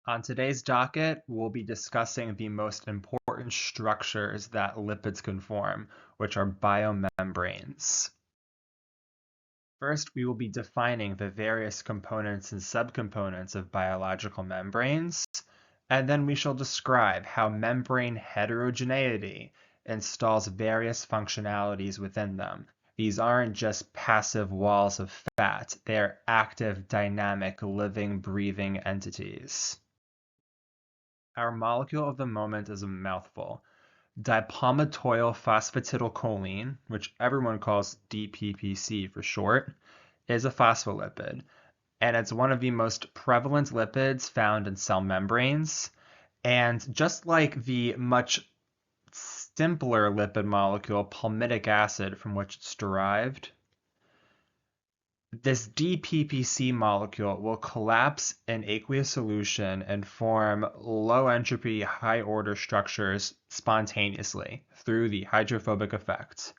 On today's docket, we'll be discussing the most important structures that lipids can form, which are biomembranes. First, we will be defining the various components and subcomponents of biological membranes, and then we shall describe how membrane heterogeneity installs various functionalities within them. These aren't just passive walls of fat, they are active, dynamic, living, breathing entities. Our molecule of the moment is a mouthful. Dipalmitoyl phosphatidylcholine, which everyone calls DPPC for short, is a phospholipid, and it's one of the most prevalent lipids found in cell membranes. And just like the much simpler lipid molecule, palmitic acid, from which it's derived, this DPPC molecule will collapse in aqueous solution and form low entropy, high order structures spontaneously through the hydrophobic effect.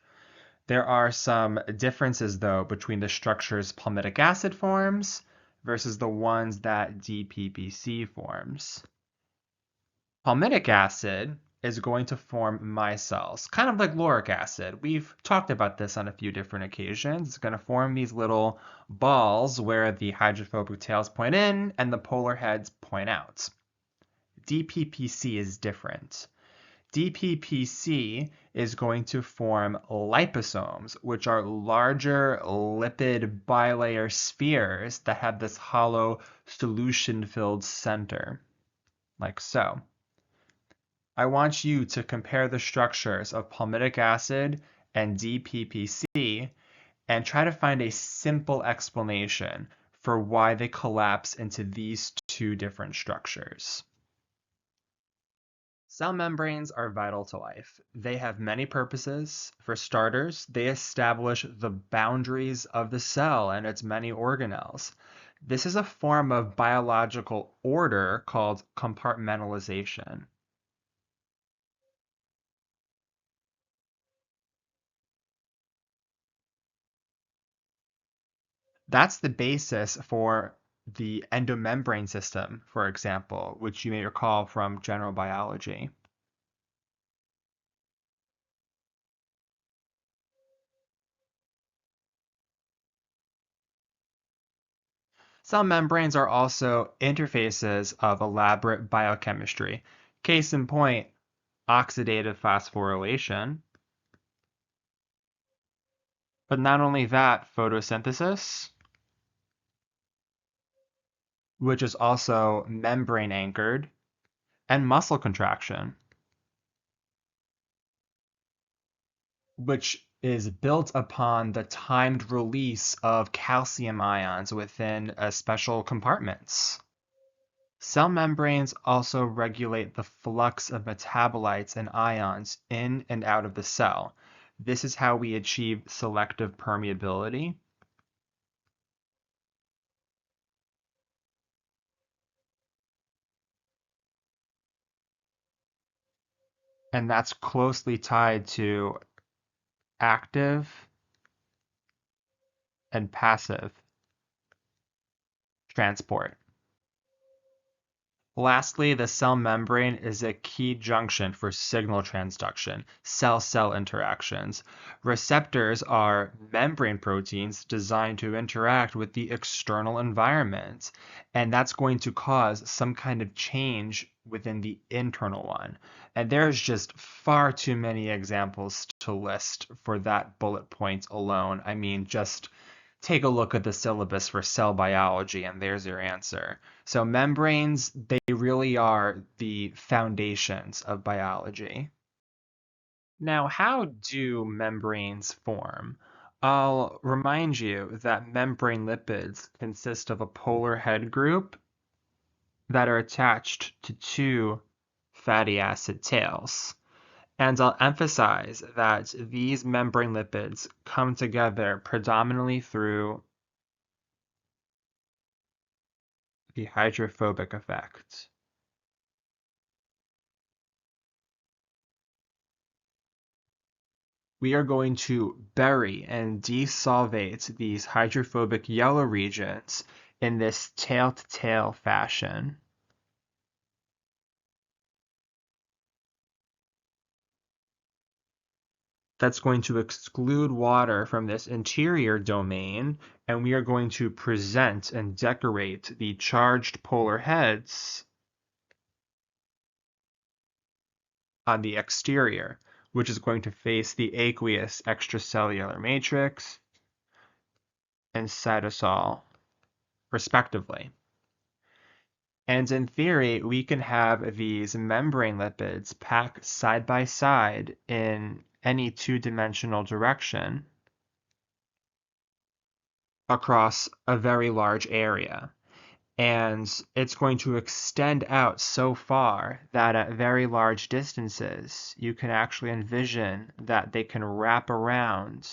There are some differences, though, between the structures palmitic acid forms versus the ones that DPPC forms. Palmitic acid is going to form micelles, kind of like lauric acid. We've talked about this on a few different occasions. It's going to form these little balls where the hydrophobic tails point in and the polar heads point out. DPPC is different. DPPC is going to form liposomes, which are larger lipid bilayer spheres that have this hollow solution-filled center, like so. I want you to compare the structures of palmitic acid and DPPC and try to find a simple explanation for why they collapse into these two different structures. Cell membranes are vital to life. They have many purposes. For starters, they establish the boundaries of the cell and its many organelles. This is a form of biological order called compartmentalization. That's the basis for the endomembrane system, for example, which you may recall from general biology. Cell membranes are also interfaces of elaborate biochemistry. Case in point, oxidative phosphorylation. But not only that, photosynthesis, which is also membrane anchored, and muscle contraction, which is built upon the timed release of calcium ions within special compartments. Cell membranes also regulate the flux of metabolites and ions in and out of the cell. This is how we achieve selective permeability. And that's closely tied to active and passive transport. Lastly, the cell membrane is a key junction for signal transduction, cell-cell interactions. Receptors are membrane proteins designed to interact with the external environment, and that's going to cause some kind of change within the internal one. And there's just far too many examples to list for that bullet point alone. I mean, just take a look at the syllabus for cell biology and there's your answer. So membranes, they really are the foundations of biology. Now, how do membranes form? I'll remind you that membrane lipids consist of a polar head group that are attached to two fatty acid tails. And I'll emphasize that these membrane lipids come together predominantly through the hydrophobic effect. We are going to bury and desolvate these hydrophobic yellow regions in this tail-to-tail fashion. that's going to exclude water from this interior domain, and we are going to present and decorate the charged polar heads on the exterior, which is going to face the aqueous extracellular matrix and cytosol, respectively. And in theory, we can have these membrane lipids packed side by side in any two-dimensional direction across a very large area. And it's going to extend out so far that at very large distances, you can actually envision that they can wrap around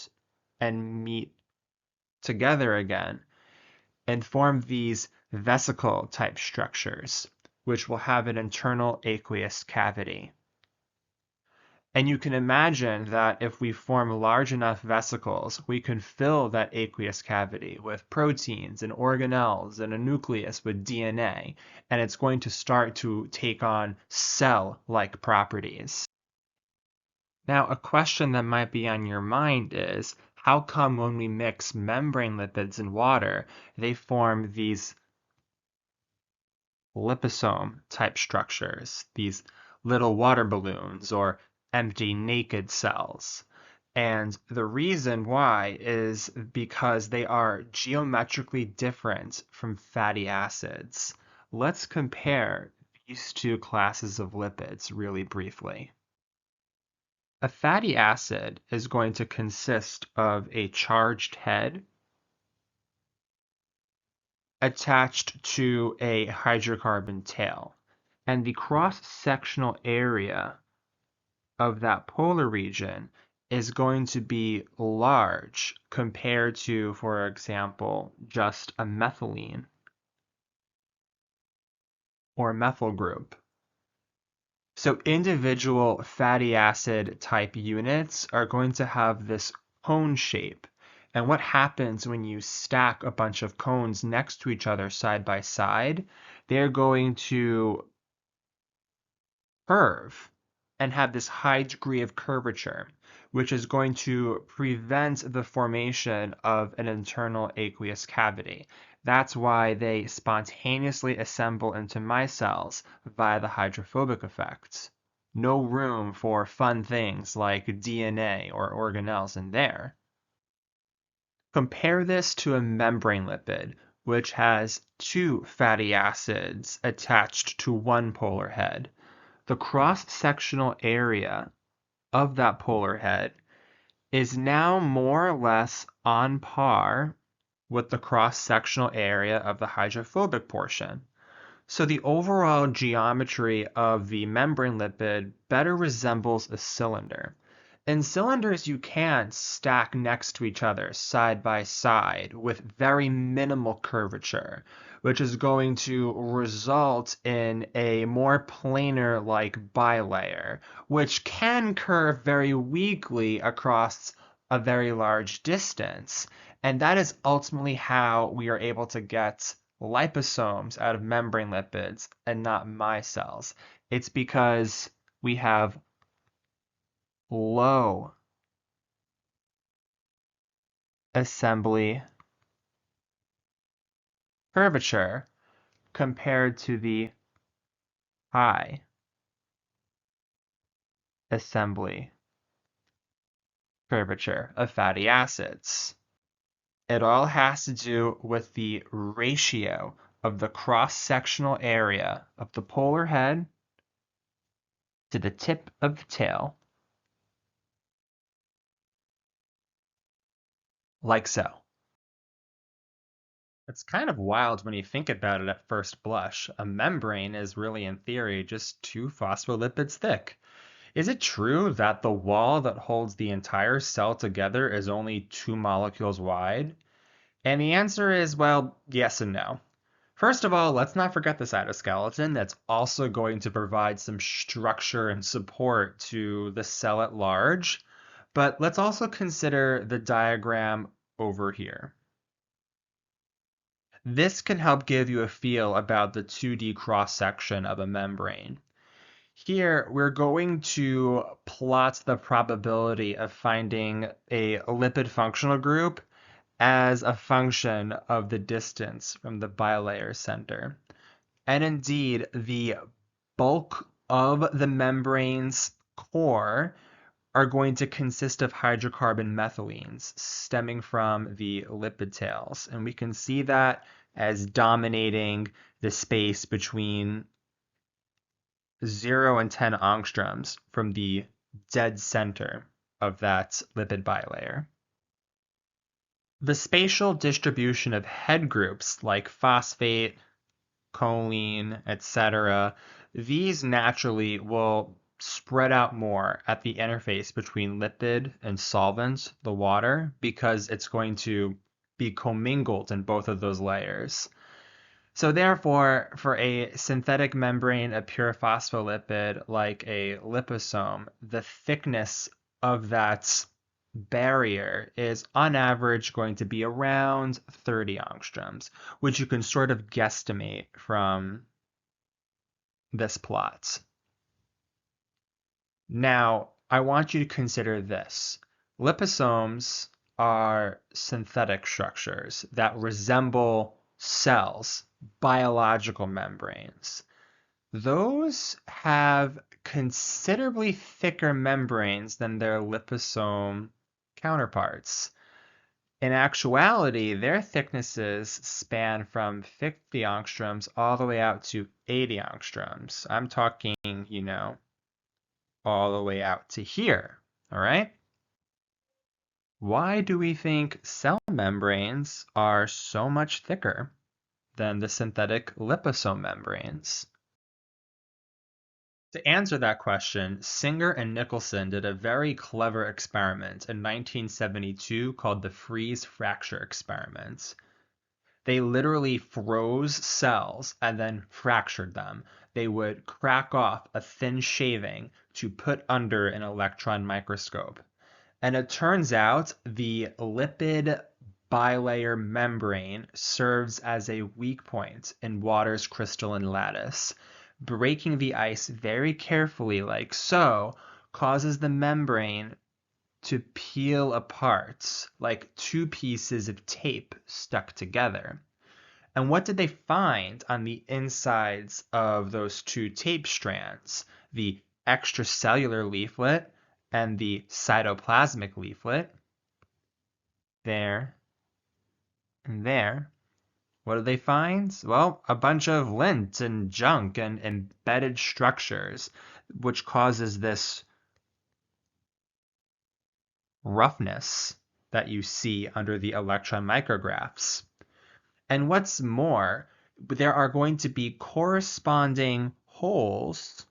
and meet together again and form these vesicle type structures, which will have an internal aqueous cavity. And you can imagine that if we form large enough vesicles, we can fill that aqueous cavity with proteins and organelles and a nucleus with DNA, and it's going to start to take on cell-like properties. Now, a question that might be on your mind is, how come when we mix membrane lipids and water, they form these liposome type structures, these little water balloons or empty naked cells? And the reason why is because they are geometrically different from fatty acids. Let's compare these two classes of lipids really briefly. A fatty acid is going to consist of a charged head attached to a hydrocarbon tail, and the cross-sectional area of that polar region is going to be large compared to, for example, just a methylene or methyl group. So individual fatty acid type units are going to have this cone shape. And what happens when you stack a bunch of cones next to each other side by side? They're going to curve and have this high degree of curvature, which is going to prevent the formation of an internal aqueous cavity. That's why they spontaneously assemble into micelles via the hydrophobic effect. No room for fun things like DNA or organelles in there. Compare this to a membrane lipid, which has two fatty acids attached to one polar head. The cross-sectional area of that polar head is now more or less on par with the cross-sectional area of the hydrophobic portion. So the overall geometry of the membrane lipid better resembles a cylinder. In cylinders, you can stack next to each other side by side with very minimal curvature, which is going to result in a more planar-like bilayer, which can curve very weakly across a very large distance. And that is ultimately how we are able to get liposomes out of membrane lipids and not micelles. It's because we have low assembly curvature compared to the high assembly curvature of fatty acids. It all has to do with the ratio of the cross-sectional area of the polar head to the tip of the tail, like so. It's kind of wild when you think about it at first blush. A membrane is really, in theory, just two phospholipids thick. Is it true that the wall that holds the entire cell together is only 2 molecules wide? And the answer is, well, yes and no. First of all, let's not forget the cytoskeleton that's also going to provide some structure and support to the cell at large. But let's also consider the diagram over here. This can help give you a feel about the 2D cross-section of a membrane. Here, we're going to plot the probability of finding a lipid functional group as a function of the distance from the bilayer center. And indeed, the bulk of the membrane's core are going to consist of hydrocarbon methylenes stemming from the lipid tails. And we can see that as dominating the space between 0 and 10 angstroms from the dead center of that lipid bilayer. The spatial distribution of head groups like phosphate, choline, etc., these naturally will spread out more at the interface between lipid and solvent, the water, because it's going to be commingled in both of those layers. So therefore, for a synthetic membrane, a pure phospholipid like a liposome, the thickness of that barrier is on average going to be around 30 angstroms, which you can sort of guesstimate from this plot. Now, I want you to consider this. Liposomes are synthetic structures that resemble cells, biological membranes. Those have considerably thicker membranes than their liposome counterparts. In actuality, their thicknesses span from 50 angstroms all the way out to 80 angstroms. I'm talking, all the way out to here, all right? Why do we think cell membranes are so much thicker than the synthetic liposome membranes? To answer that question, Singer and Nicholson did a very clever experiment in 1972 called the freeze-fracture experiment. They literally froze cells and then fractured them. They would crack off a thin shaving to put under an electron microscope. And it turns out the lipid bilayer membrane serves as a weak point in water's crystalline lattice. Breaking the ice very carefully, like so, causes the membrane to peel apart like two pieces of tape stuck together. And what did they find on the insides of those two tape strands? The extracellular leaflet and the cytoplasmic leaflet. There and there. What do they find? Well, a bunch of lint and junk and embedded structures, which causes this roughness that you see under the electron micrographs. And what's more, there are going to be corresponding holes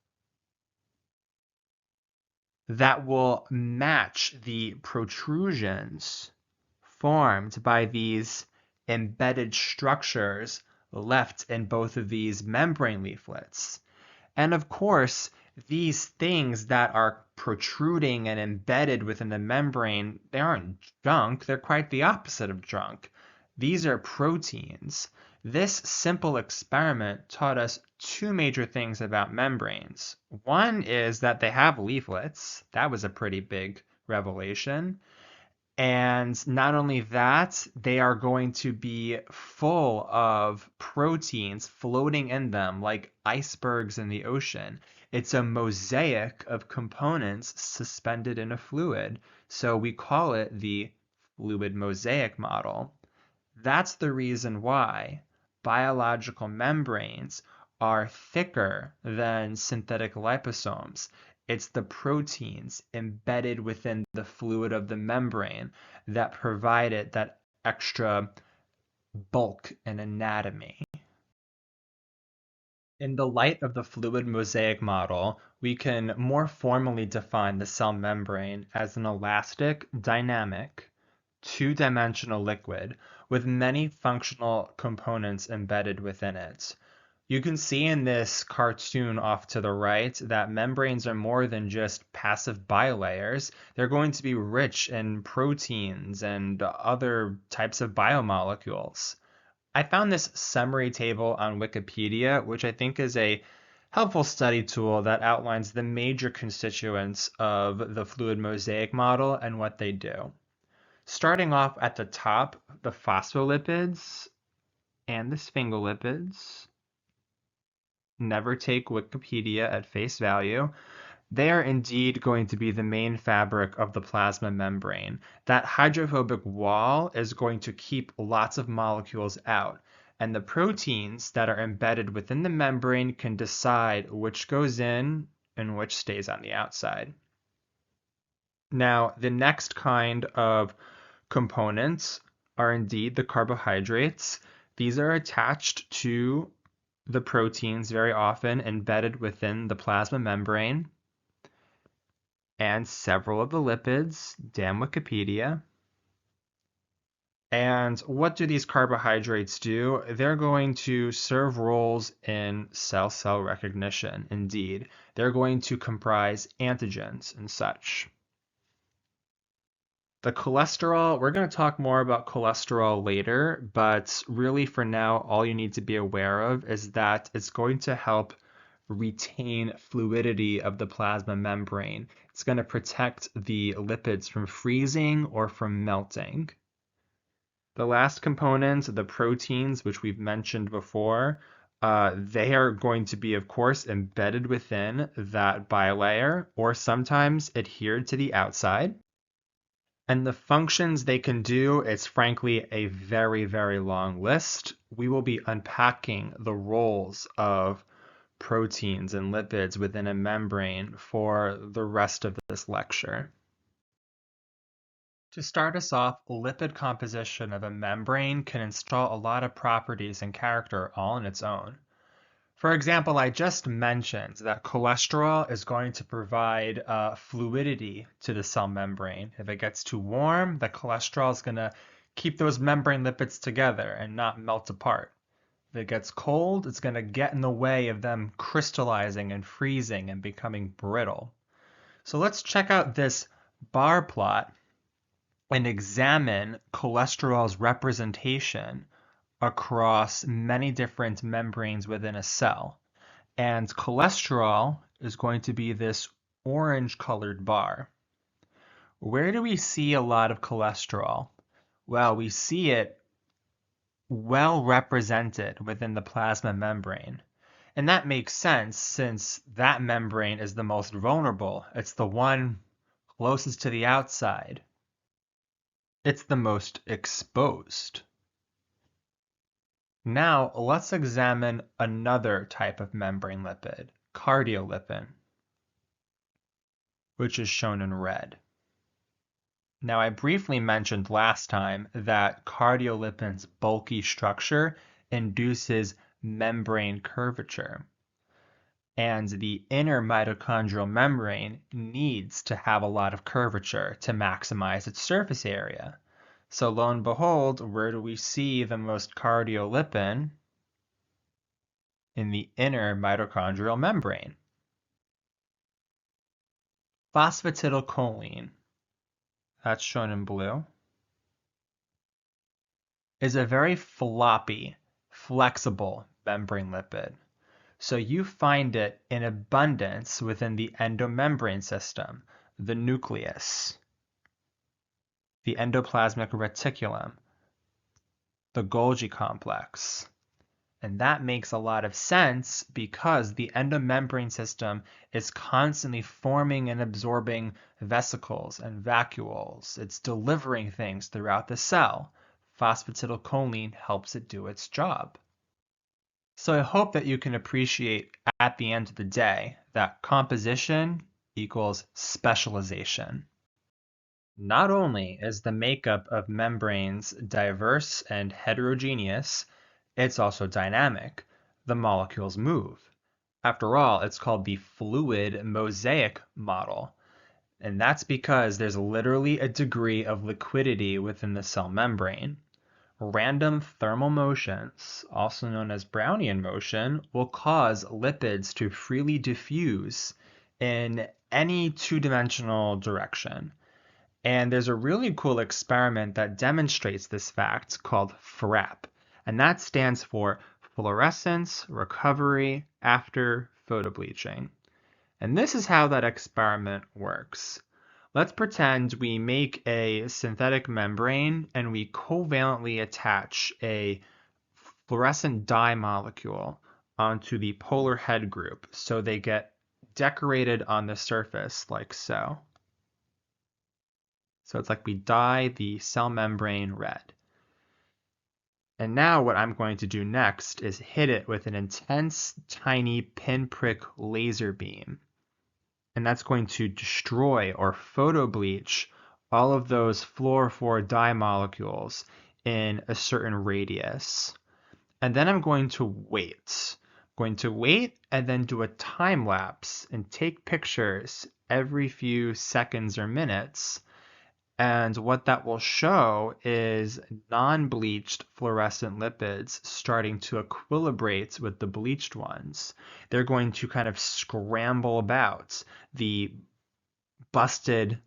that will match the protrusions formed by these embedded structures left in both of these membrane leaflets. And of course, these things that are protruding and embedded within the membrane, they aren't junk, they're quite the opposite of junk. These are proteins. This simple experiment taught us two major things about membranes. One is that they have leaflets. That was a pretty big revelation. And not only that, they are going to be full of proteins floating in them like icebergs in the ocean. It's a mosaic of components suspended in a fluid. So we call it the fluid mosaic model. That's the reason why biological membranes are thicker than synthetic liposomes. It's the proteins embedded within the fluid of the membrane that provide it that extra bulk and anatomy. In the light of the fluid mosaic model, we can more formally define the cell membrane as an elastic, dynamic, two-dimensional liquid with many functional components embedded within it. You can see in this cartoon off to the right that membranes are more than just passive bilayers. They're going to be rich in proteins and other types of biomolecules. I found this summary table on Wikipedia, which I think is a helpful study tool that outlines the major constituents of the fluid mosaic model and what they do. Starting off at the top, the phospholipids and the sphingolipids. Never take Wikipedia at face value. They are indeed going to be the main fabric of the plasma membrane. That hydrophobic wall is going to keep lots of molecules out, and the proteins that are embedded within the membrane can decide which goes in and which stays on the outside. Now, the next kind of components are indeed the carbohydrates. These are attached to the proteins very often embedded within the plasma membrane, and several of the lipids, damn Wikipedia. And what do these carbohydrates do? They're going to serve roles in cell-cell recognition, indeed. They're going to comprise antigens and such. The cholesterol, we're going to talk more about cholesterol later, but really for now, all you need to be aware of is that it's going to help retain fluidity of the plasma membrane. It's going to protect the lipids from freezing or from melting. The last component, the proteins, which we've mentioned before, they are going to be, of course, embedded within that bilayer or sometimes adhered to the outside. And the functions they can do is frankly a very, very long list. We will be unpacking the roles of proteins and lipids within a membrane for the rest of this lecture. To start us off, lipid composition of a membrane can install a lot of properties and character all on its own. For example, I just mentioned that cholesterol is going to provide fluidity to the cell membrane. If it gets too warm, the cholesterol is going to keep those membrane lipids together and not melt apart. If it gets cold, it's going to get in the way of them crystallizing and freezing and becoming brittle. So let's check out this bar plot and examine cholesterol's representation across many different membranes within a cell. And cholesterol is going to be this orange colored bar. Where do we see a lot of cholesterol? Well, we see it well represented within the plasma membrane. And that makes sense since that membrane is the most vulnerable. It's the one closest to the outside. It's the most exposed. Now, let's examine another type of membrane lipid, cardiolipin, which is shown in red. Now, I briefly mentioned last time that cardiolipin's bulky structure induces membrane curvature, and the inner mitochondrial membrane needs to have a lot of curvature to maximize its surface area. So lo and behold, where do we see the most cardiolipin? In the inner mitochondrial membrane. Phosphatidylcholine, that's shown in blue, is a very floppy, flexible membrane lipid. So you find it in abundance within the endomembrane system, the nucleus, the endoplasmic reticulum, the Golgi complex. And that makes a lot of sense because the endomembrane system is constantly forming and absorbing vesicles and vacuoles. It's delivering things throughout the cell. Phosphatidylcholine helps it do its job. So I hope that you can appreciate at the end of the day that composition equals specialization. Not only is the makeup of membranes diverse and heterogeneous, it's also dynamic. The molecules move. After all, it's called the fluid mosaic model. And that's because there's literally a degree of liquidity within the cell membrane. Random thermal motions, also known as Brownian motion, will cause lipids to freely diffuse in any two-dimensional direction. And there's a really cool experiment that demonstrates this fact called FRAP. And that stands for fluorescence recovery after photobleaching. And this is how that experiment works. Let's pretend we make a synthetic membrane and we covalently attach a fluorescent dye molecule onto the polar head group so they get decorated on the surface like so. So it's like we dye the cell membrane red. And now what I'm going to do next is hit it with an intense, tiny pinprick laser beam. And that's going to destroy or photobleach all of those fluorophore dye molecules in a certain radius. And then I'm going to wait. And then do a time lapse and take pictures every few seconds or minutes. And what that will show is non-bleached fluorescent lipids starting to equilibrate with the bleached ones. They're going to kind of scramble about. The busted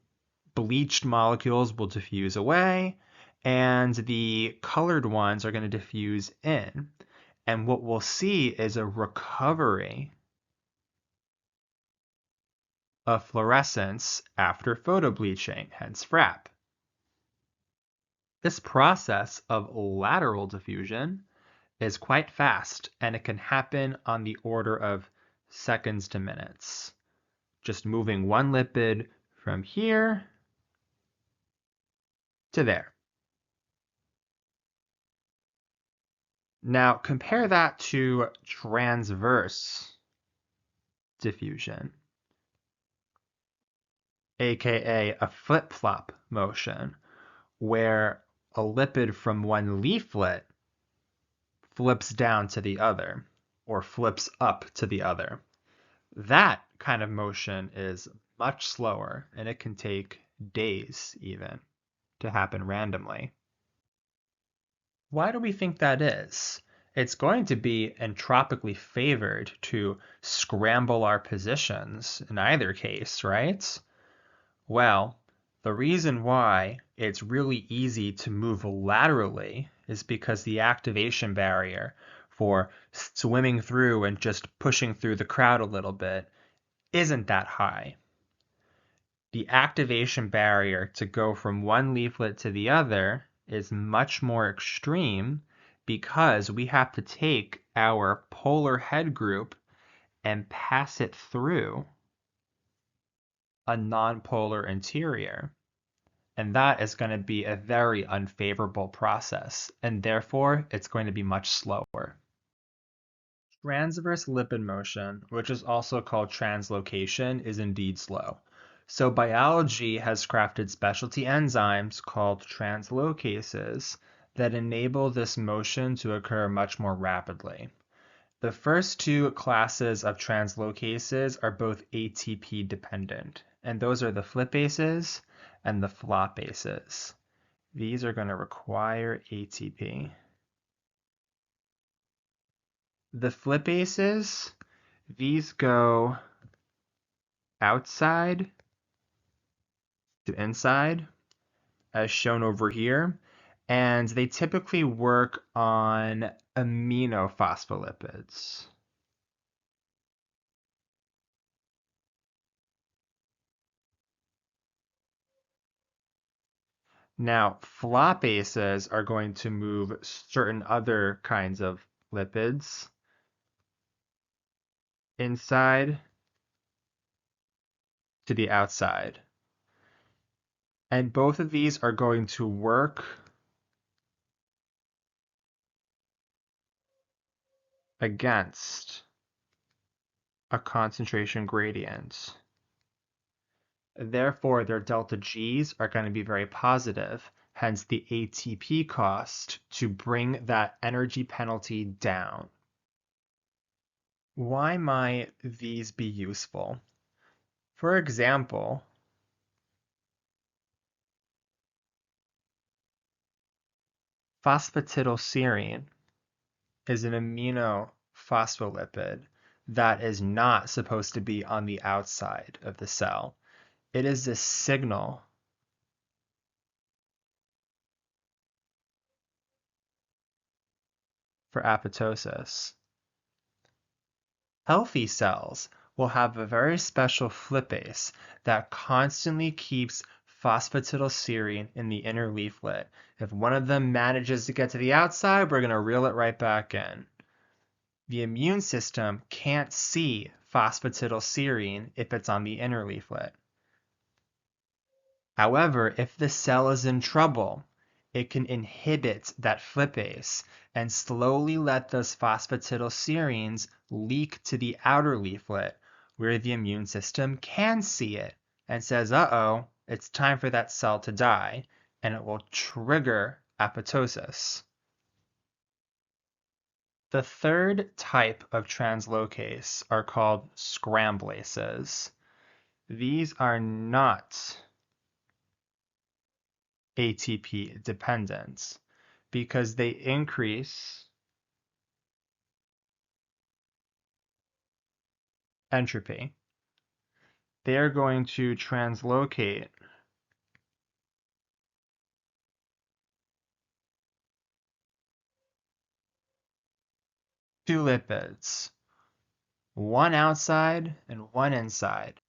bleached molecules will diffuse away, and the colored ones are going to diffuse in. And what we'll see is a recovery of fluorescence after photobleaching, hence FRAP. This process of lateral diffusion is quite fast, and it can happen on the order of seconds to minutes. Just moving one lipid from here to there. Now compare that to transverse diffusion, aka a flip-flop motion, where a lipid from one leaflet flips down to the other, or flips up to the other. That kind of motion is much slower, and it can take days even to happen randomly. Why do we think that is? It's going to be entropically favored to scramble our positions in either case, right? Well, the reason why it's really easy to move laterally is because the activation barrier for swimming through and just pushing through the crowd a little bit isn't that high. The activation barrier to go from one leaflet to the other is much more extreme because we have to take our polar head group and pass it through a nonpolar interior. And that is going to be a very unfavorable process, and therefore it's going to be much slower. Transverse lipid motion, which is also called translocation, is indeed slow. So biology has crafted specialty enzymes called translocases that enable this motion to occur much more rapidly. The first two classes of translocases are both ATP dependent, and those are the flipases and the flopases. These are going to require ATP. The flipases, these go outside to inside, as shown over here, and they typically work on aminophospholipid. Now, flopases are going to move certain other kinds of lipids inside to the outside. And both of these are going to work against a concentration gradient. Therefore, their delta Gs are going to be very positive, hence the ATP cost to bring that energy penalty down. Why might these be useful? For example, phosphatidylserine is an aminophospholipid that is not supposed to be on the outside of the cell. It is a signal for apoptosis. Healthy cells will have a very special flipase that constantly keeps phosphatidylserine in the inner leaflet. If one of them manages to get to the outside, we're going to reel it right back in. The immune system can't see phosphatidylserine if it's on the inner leaflet. However, if the cell is in trouble, it can inhibit that flipase and slowly let those phosphatidylserines leak to the outer leaflet where the immune system can see it and says, uh-oh, it's time for that cell to die, and it will trigger apoptosis. The third type of translocase are called scramblases. These are not ATP dependent because they increase entropy. They are going to translocate two lipids, one outside and one inside.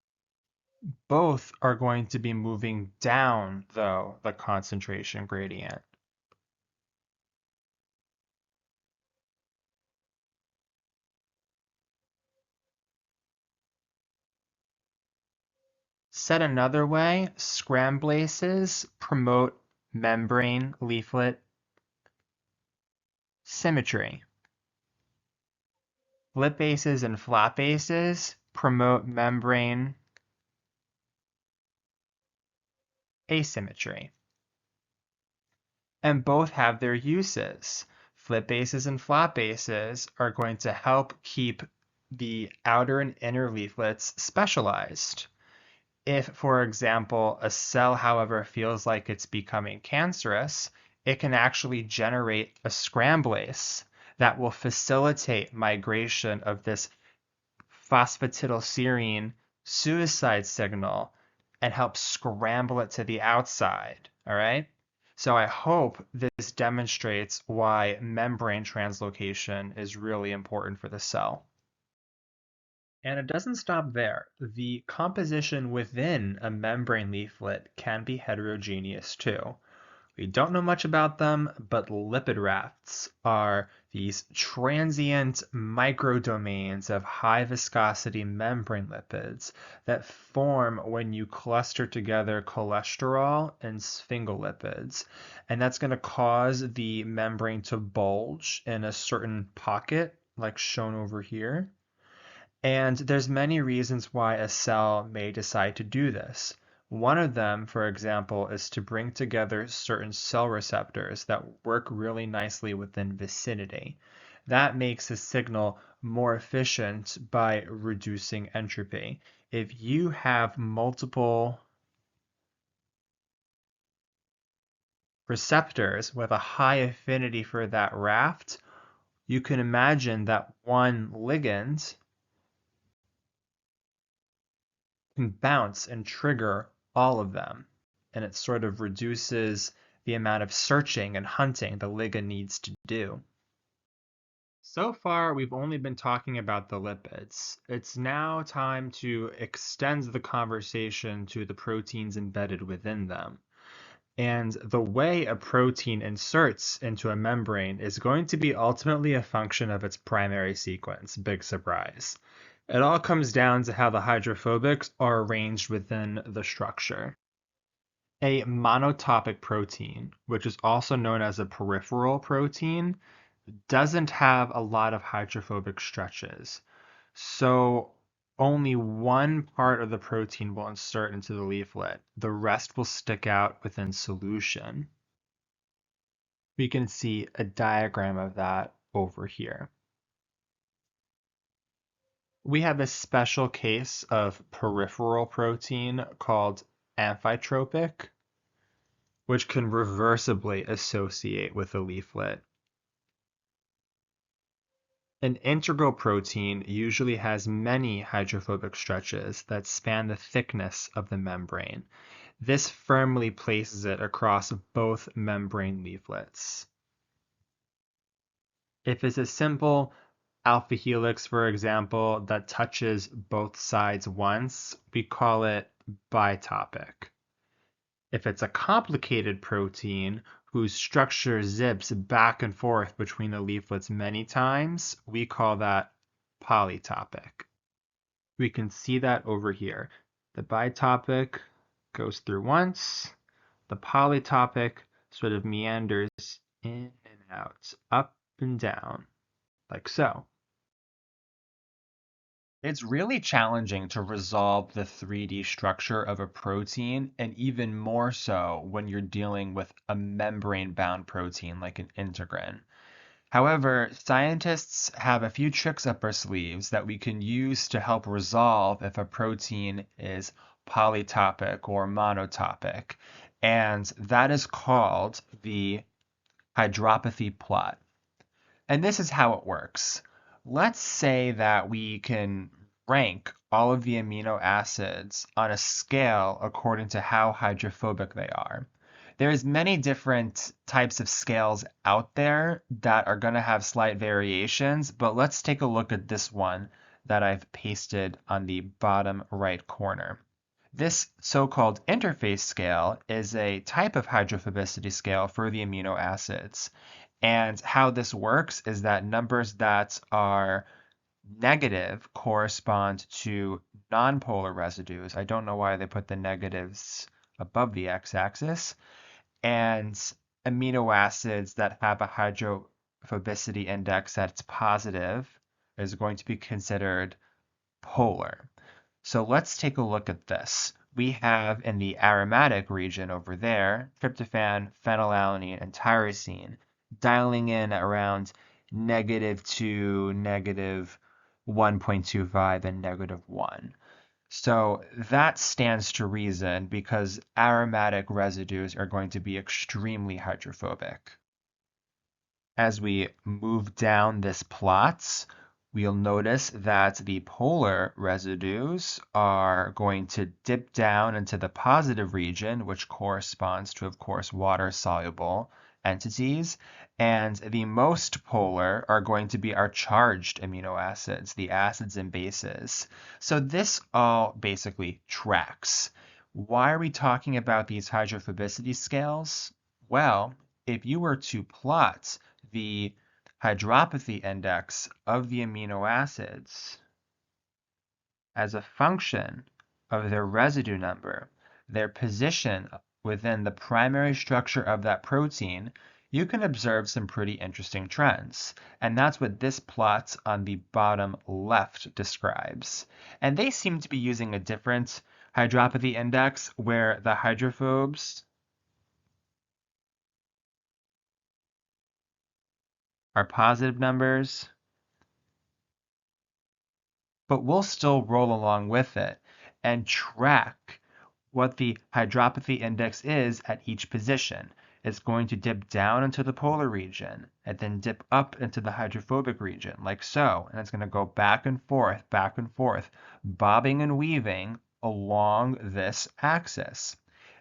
Both are going to be moving down, though, the concentration gradient. Said another way, scramblases promote membrane leaflet symmetry. Lipases and flapases promote membrane asymmetry. And both have their uses. Flipases and flapases are going to help keep the outer and inner leaflets specialized. If, for example, a cell, however, feels like it's becoming cancerous, it can actually generate a scramblase that will facilitate migration of this phosphatidylserine suicide signal and help scramble it to the outside, all right? So I hope this demonstrates why membrane translocation is really important for the cell. And it doesn't stop there. The composition within a membrane leaflet can be heterogeneous too. We don't know much about them, but lipid rafts are these transient microdomains of high viscosity membrane lipids that form when you cluster together cholesterol and sphingolipids. And that's going to cause the membrane to bulge in a certain pocket, like shown over here. And there's many reasons why a cell may decide to do this. One of them, for example, is to bring together certain cell receptors that work really nicely within vicinity. That makes the signal more efficient by reducing entropy. If you have multiple receptors with a high affinity for that raft, you can imagine that one ligand can bounce and trigger all of them. And it sort of reduces the amount of searching and hunting the ligand needs to do. So far, we've only been talking about the lipids. It's now time to extend the conversation to the proteins embedded within them. And the way a protein inserts into a membrane is going to be ultimately a function of its primary sequence. Big surprise. It all comes down to how the hydrophobics are arranged within the structure. A monotopic protein, which is also known as a peripheral protein, doesn't have a lot of hydrophobic stretches. So only one part of the protein will insert into the leaflet. The rest will stick out within solution. We can see a diagram of that over here. We have a special case of peripheral protein called amphitropic, which can reversibly associate with a leaflet. An integral protein usually has many hydrophobic stretches that span the thickness of the membrane. This firmly places it across both membrane leaflets. If it's a simple alpha helix, for example, that touches both sides once, we call it bitopic. If it's a complicated protein whose structure zips back and forth between the leaflets many times, we call that polytopic. We can see that over here. The bitopic goes through once, the polytopic sort of meanders in and out, up and down, like so. It's really challenging to resolve the 3D structure of a protein, and even more so when you're dealing with a membrane-bound protein like an integrin. However, scientists have a few tricks up our sleeves that we can use to help resolve if a protein is polytopic or monotopic, and that is called the hydropathy plot. And this is how it works. Let's say that we can rank all of the amino acids on a scale according to how hydrophobic they are. There's many different types of scales out there that are going to have slight variations, but let's take a look at this one that I've pasted on the bottom right corner. This so-called interface scale is a type of hydrophobicity scale for the amino acids. And how this works is that numbers that are negative correspond to nonpolar residues. I don't know why they put the negatives above the x-axis. And amino acids that have a hydrophobicity index that's positive is going to be considered polar. So let's take a look at this. We have in the aromatic region over there, tryptophan, phenylalanine, and tyrosine, dialing in around -2, -1.25, and -1. So that stands to reason because aromatic residues are going to be extremely hydrophobic. As we move down this plot, we'll notice that the polar residues are going to dip down into the positive region, which corresponds to, of course, water-soluble entities. And the most polar are going to be our charged amino acids, the acids and bases. So this all basically tracks. Why are we talking about these hydrophobicity scales? Well, if you were to plot the hydropathy index of the amino acids as a function of their residue number, their position within the primary structure of that protein, you can observe some pretty interesting trends. And that's what this plot on the bottom left describes. And they seem to be using a different hydropathy index where the hydrophobes are positive numbers, but we'll still roll along with it and track what the hydropathy index is at each position. It's going to dip down into the polar region and then dip up into the hydrophobic region, like so. And it's going to go back and forth, bobbing and weaving along this axis.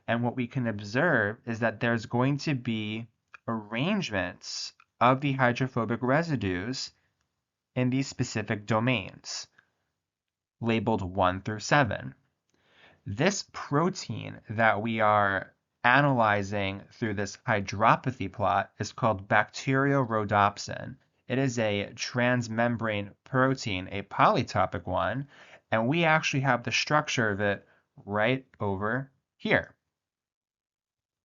And what we can observe is that there's going to be arrangements of the hydrophobic residues in these specific domains, labeled 1 through 7. This protein that we are analyzing through this hydropathy plot is called bacteriorhodopsin. It is a transmembrane protein, a polytopic one, and we actually have the structure of it right over here.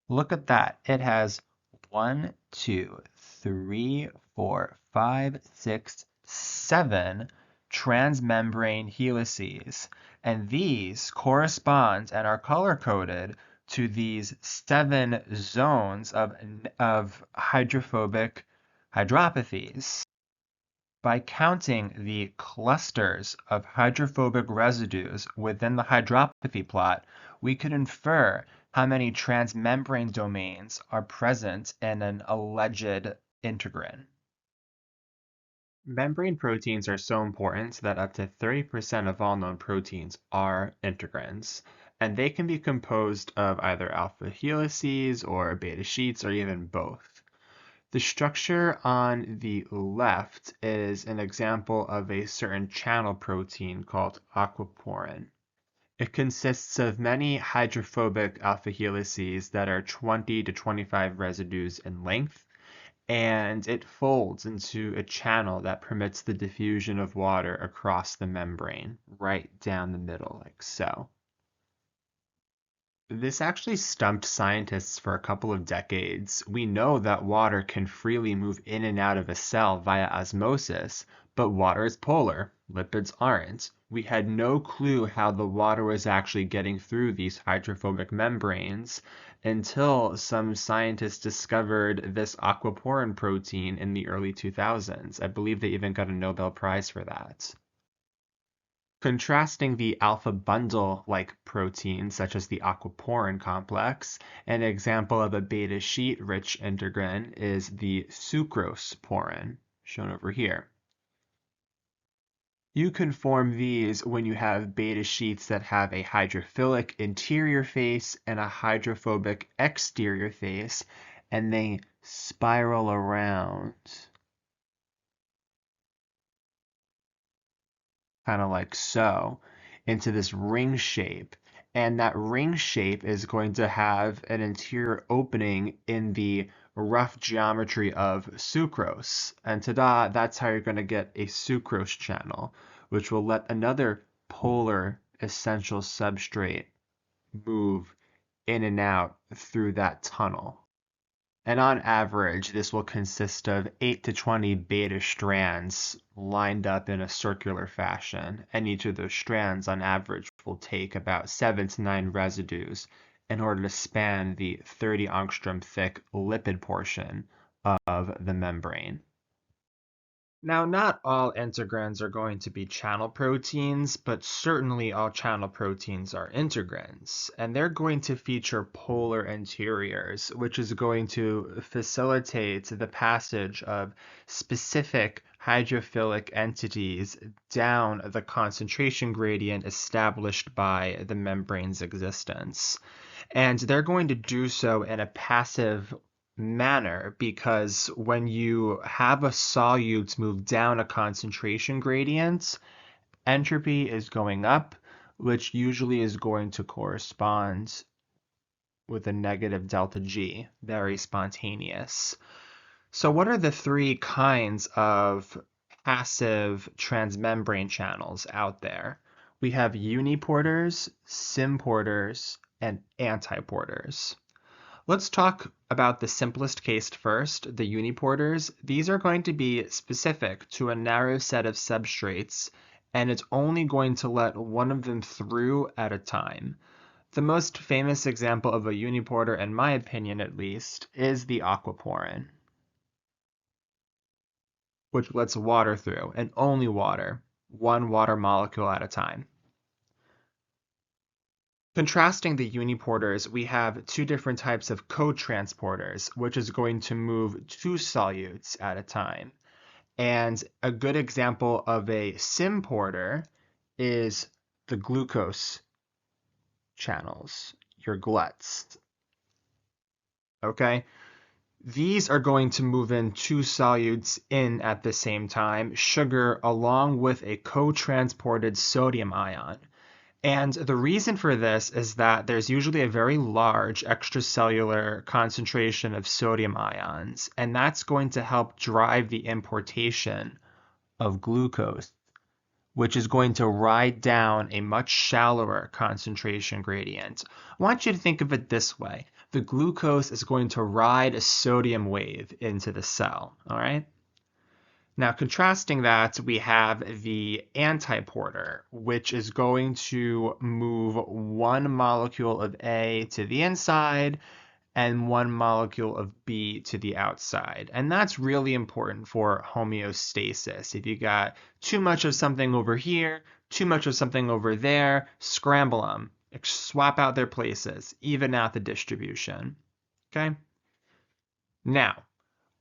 Look at that. It has 1, 2, 3, 4, 5, 6, 7 transmembrane helices. And these correspond and are color-coded to these 7 zones of hydrophobic hydropathies. By counting the clusters of hydrophobic residues within the hydropathy plot, we could infer how many transmembrane domains are present in an alleged integrin. Membrane proteins are so important that up to 30% of all known proteins are integrins, and they can be composed of either alpha helices or beta sheets or even both. The structure on the left is an example of a certain channel protein called aquaporin. It consists of many hydrophobic alpha helices that are 20 to 25 residues in length, and it folds into a channel that permits the diffusion of water across the membrane, right down the middle, like so. This actually stumped scientists for a couple of decades. We know that water can freely move in and out of a cell via osmosis, but water is polar, lipids aren't. We had no clue how the water was actually getting through these hydrophobic membranes until some scientists discovered this aquaporin protein in the early 2000s. I believe they even got a Nobel Prize for that. Contrasting the alpha bundle-like proteins such as the aquaporin complex, an example of a beta sheet-rich integrin is the sucrosporin, shown over here. You can form these when you have beta sheets that have a hydrophilic interior face and a hydrophobic exterior face, and they spiral around, kind of like so, into this ring shape. And that ring shape is going to have an interior opening in the rough geometry of sucrose. And ta-da, that's how you're going to get a sucrose channel, which will let another polar essential substrate move in and out through that tunnel. And on average, this will consist of 8 to 20 beta strands lined up in a circular fashion, and each of those strands on average will take about 7 to 9 residues in order to span the 30 angstrom thick lipid portion of the membrane. Now, not all integrins are going to be channel proteins, but certainly all channel proteins are integrins, and they're going to feature polar interiors, which is going to facilitate the passage of specific hydrophilic entities down the concentration gradient established by the membrane's existence. And they're going to do so in a passive manner because when you have a solute move down a concentration gradient, entropy is going up, which usually is going to correspond with a negative delta G, very spontaneous. So what are the three kinds of passive transmembrane channels out there? We have uniporters, symporters, and antiporters. Let's talk about the simplest case first, the uniporters. These are going to be specific to a narrow set of substrates, and it's only going to let one of them through at a time. The most famous example of a uniporter, in my opinion at least, is the aquaporin, which lets water through, and only water, one water molecule at a time. Contrasting the uniporters, we have two different types of cotransporters, which is going to move two solutes at a time. And a good example of a symporter is the glucose channels, your gluts. Okay? These are going to move in two solutes in at the same time, sugar along with a cotransported sodium ion. And the reason for this is that there's usually a very large extracellular concentration of sodium ions, and that's going to help drive the importation of glucose, which is going to ride down a much shallower concentration gradient. I want you to think of it this way. The glucose is going to ride a sodium wave into the cell, all right? Now, contrasting that, we have the antiporter, which is going to move one molecule of A to the inside and one molecule of B to the outside. And that's really important for homeostasis. If you got too much of something over here, too much of something over there, scramble them, swap out their places, even out the distribution. Okay? Now,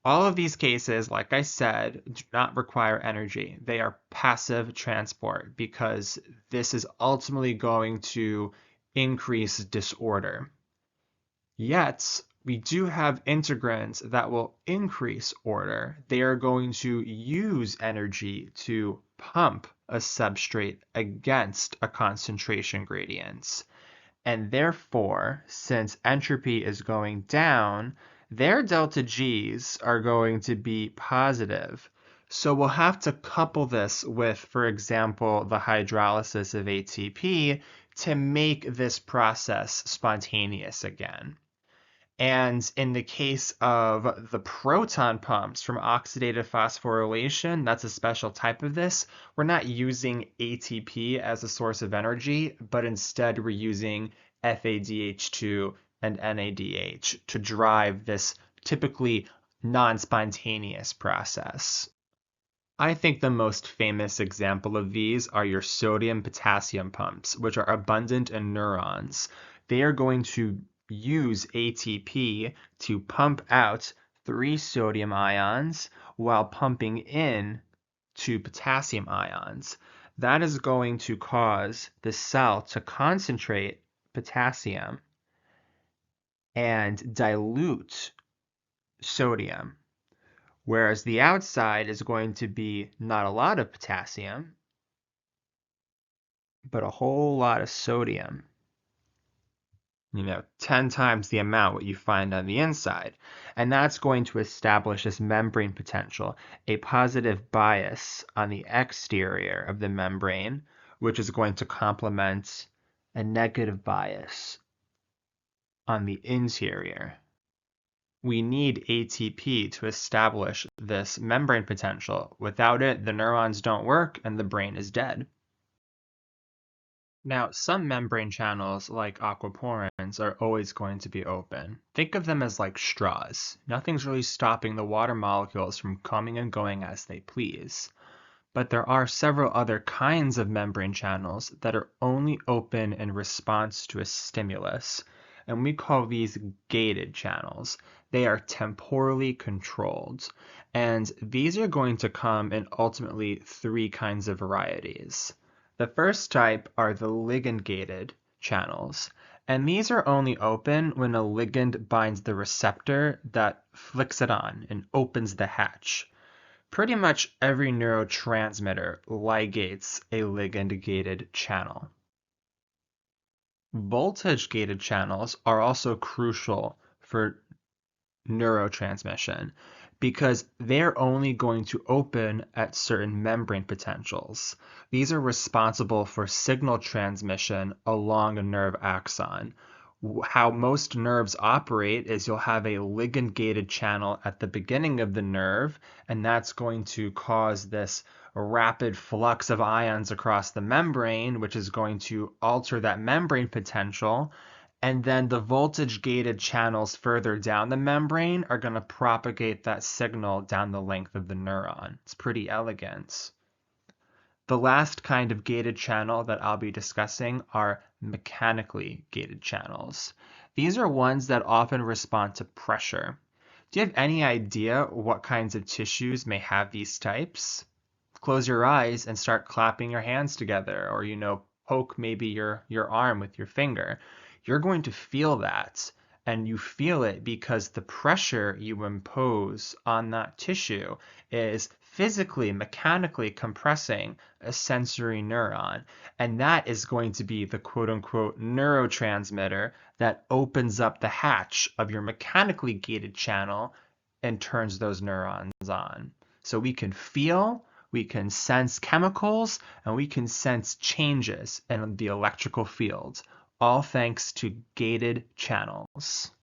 all of these cases, like I said, do not require energy. They are passive transport because this is ultimately going to increase disorder. Yet, we do have integrands that will increase order. They are going to use energy to pump a substrate against a concentration gradient. And therefore, since entropy is going down, their delta G's are going to be positive. So we'll have to couple this with, for example, the hydrolysis of ATP to make this process spontaneous again. And in the case of the proton pumps from oxidative phosphorylation, that's a special type of this, we're not using ATP as a source of energy, but instead we're using FADH2 and NADH to drive this typically non-spontaneous process. I think the most famous example of these are your sodium-potassium pumps, which are abundant in neurons. They are going to use ATP to pump out 3 sodium ions while pumping in 2 potassium ions. That is going to cause the cell to concentrate potassium and dilute sodium, whereas the outside is going to be not a lot of potassium, but a whole lot of sodium. 10 times the amount what you find on the inside. And that's going to establish this membrane potential, a positive bias on the exterior of the membrane, which is going to complement a negative bias on the interior. We need ATP to establish this membrane potential. Without it, the neurons don't work and the brain is dead. Now, some membrane channels, like aquaporins, are always going to be open. Think of them as like straws. Nothing's really stopping the water molecules from coming and going as they please. But there are several other kinds of membrane channels that are only open in response to a stimulus, and we call these gated channels. They are temporally controlled, and these are going to come in ultimately 3 kinds of varieties. The first type are the ligand-gated channels, and these are only open when a ligand binds the receptor that flicks it on and opens the hatch. Pretty much every neurotransmitter ligates a ligand-gated channel. Voltage-gated channels are also crucial for neurotransmission because they're only going to open at certain membrane potentials. These are responsible for signal transmission along a nerve axon. How most nerves operate is you'll have a ligand-gated channel at the beginning of the nerve, and that's going to cause this rapid flux of ions across the membrane, which is going to alter that membrane potential. And then the voltage-gated channels further down the membrane are going to propagate that signal down the length of the neuron. It's pretty elegant. The last kind of gated channel that I'll be discussing are mechanically gated channels. These are ones that often respond to pressure. Do you have any idea what kinds of tissues may have these types? Close your eyes and start clapping your hands together, or poke maybe your arm with your finger. You're going to feel that, and you feel it because the pressure you impose on that tissue is physically, mechanically compressing a sensory neuron, and that is going to be the quote-unquote neurotransmitter that opens up the hatch of your mechanically gated channel and turns those neurons on. So we can feel, we can sense chemicals, and we can sense changes in the electrical field, all thanks to gated channels.